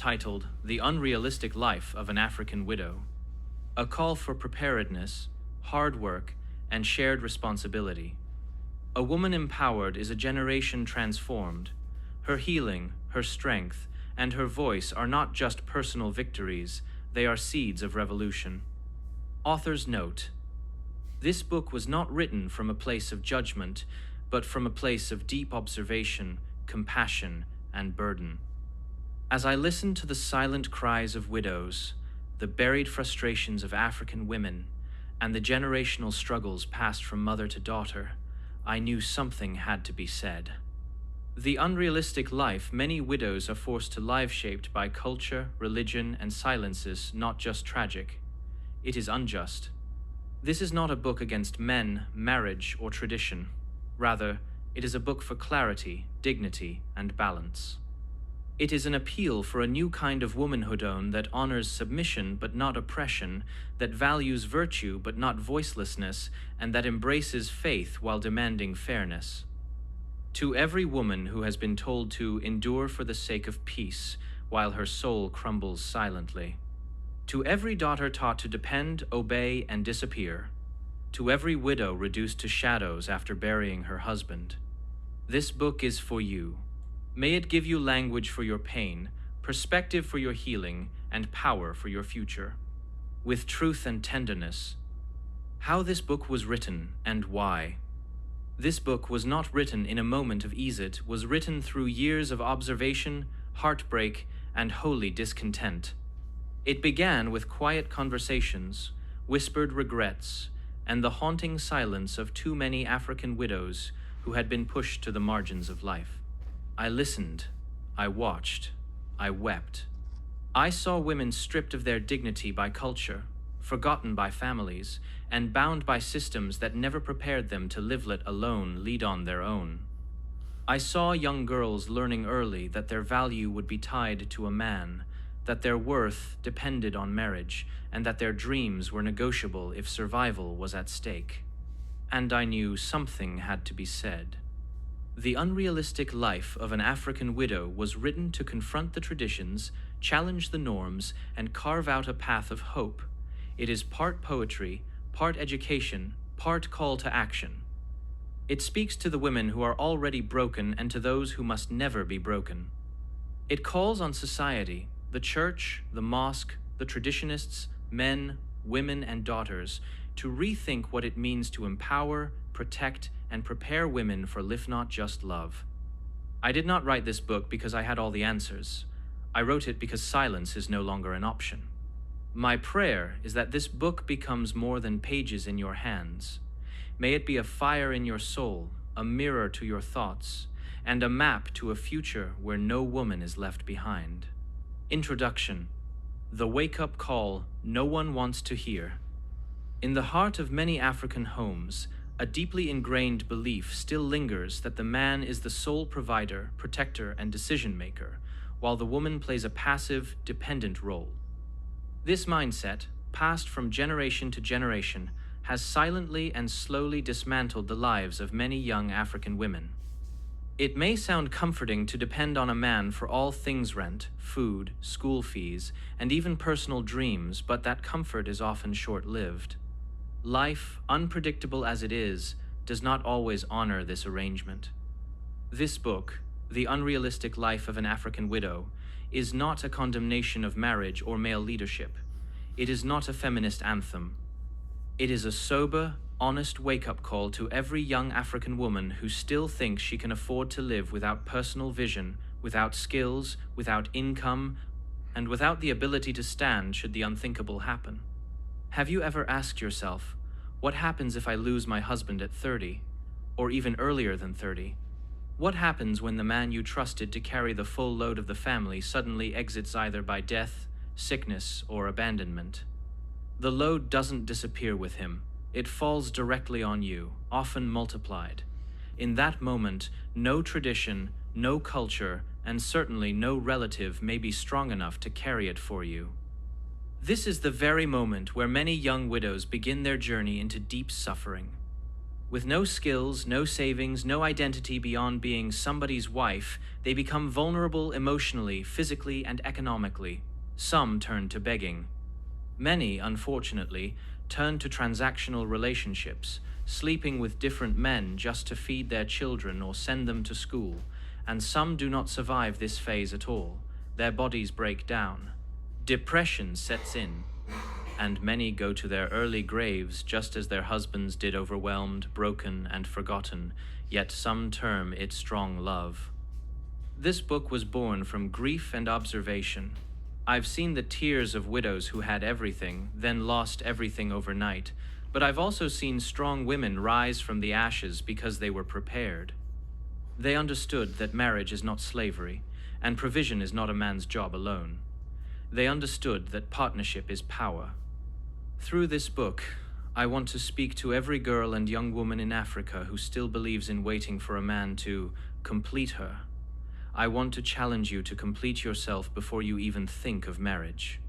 titled The Unrealistic Life of an African Widow, a call for preparedness, hard work, and shared responsibility. A woman empowered is a generation transformed. Her healing, her strength, and her voice are not just personal victories, they are seeds of revolution. Author's note: this book was not written from a place of judgment, but from a place of deep observation, compassion, and burden. As I listened to the silent cries of widows, the buried frustrations of African women, and the generational struggles passed from mother to daughter, I knew something had to be said. The unrealistic life many widows are forced to live shaped by culture, religion, and silences not just tragic. It is unjust. This is not a book against men, marriage, or tradition. Rather, it is a book for clarity, dignity, and balance. It is an appeal for a new kind of womanhood that honors submission but not oppression, that values virtue but not voicelessness, and that embraces faith while demanding fairness. To every woman who has been told to endure for the sake of peace while her soul crumbles silently. To every daughter taught to depend, obey, and disappear. To every widow reduced to shadows after burying her husband. This book is for you. May it give you language for your pain, perspective for your healing, and power for your future. With truth and tenderness. How this book was written and why. This book was not written in a moment of ease. It was written through years of observation, heartbreak, and holy discontent. It began with quiet conversations, whispered regrets, and the haunting silence of too many African widows who had been pushed to the margins of life. I listened, I watched, I wept. I saw women stripped of their dignity by culture, forgotten by families, and bound by systems that never prepared them to live let alone lead on their own. I saw young girls learning early that their value would be tied to a man, that their worth depended on marriage, and that their dreams were negotiable if survival was at stake. And I knew something had to be said. The unrealistic life of an African widow was written to confront the traditions, challenge the norms, and carve out a path of hope. It is part poetry, part education, part call to action. It speaks to the women who are already broken and to those who must never be broken. It calls on society, the church, the mosque, the traditionists, men, women, and daughters to rethink what it means to empower, protect, and prepare women for live not just love. I did not write this book because I had all the answers. I wrote it because silence is no longer an option. My prayer is that this book becomes more than pages in your hands. May it be a fire in your soul, a mirror to your thoughts, and a map to a future where no woman is left behind. Introduction. The wake-up call no one wants to hear. In the heart of many African homes, a deeply ingrained belief still lingers that the man is the sole provider, protector, and decision-maker, while the woman plays a passive, dependent role. This mindset, passed from generation to generation, has silently and slowly dismantled the lives of many young African women. It may sound comforting to depend on a man for all things: rent, food, school fees, and even personal dreams, but that comfort is often short-lived. Life, unpredictable as it is, does not always honor this arrangement. This book, The Unrealistic Life of an African Widow, is not a condemnation of marriage or male leadership. It is not a feminist anthem. It is a sober, honest wake-up call to every young African woman who still thinks she can afford to live without personal vision, without skills, without income, and without the ability to stand should the unthinkable happen. Have you ever asked yourself, what happens if I lose my husband at 30, or even earlier than 30? What happens when the man you trusted to carry the full load of the family suddenly exits either by death, sickness, or abandonment? The load doesn't disappear with him. It falls directly on you, often multiplied. In that moment, no tradition, no culture, and certainly no relative may be strong enough to carry it for you. This is the very moment where many young widows begin their journey into deep suffering. With no skills, no savings, no identity beyond being somebody's wife, they become vulnerable emotionally, physically, and economically. Some turn to begging. Many, unfortunately, turn to transactional relationships, sleeping with different men just to feed their children or send them to school, and some do not survive this phase at all. Their bodies break down. Depression sets in, and many go to their early graves just as their husbands did, overwhelmed, broken, and forgotten, yet some term it strong love. This book was born from grief and observation. I've seen the tears of widows who had everything, then lost everything overnight, but I've also seen strong women rise from the ashes because they were prepared. They understood that marriage is not slavery, and provision is not a man's job alone. They understood that partnership is power. Through this book, I want to speak to every girl and young woman in Africa who still believes in waiting for a man to complete her. I want to challenge you to complete yourself before you even think of marriage.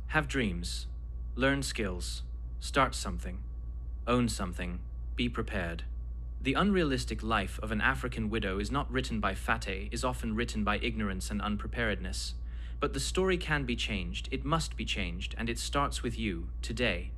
Have dreams, learn skills, start something, own something, be prepared. The unrealistic life of an African widow is not written by Fateh, is often written by ignorance and unpreparedness. But the story can be changed, it must be changed, and it starts with you, today.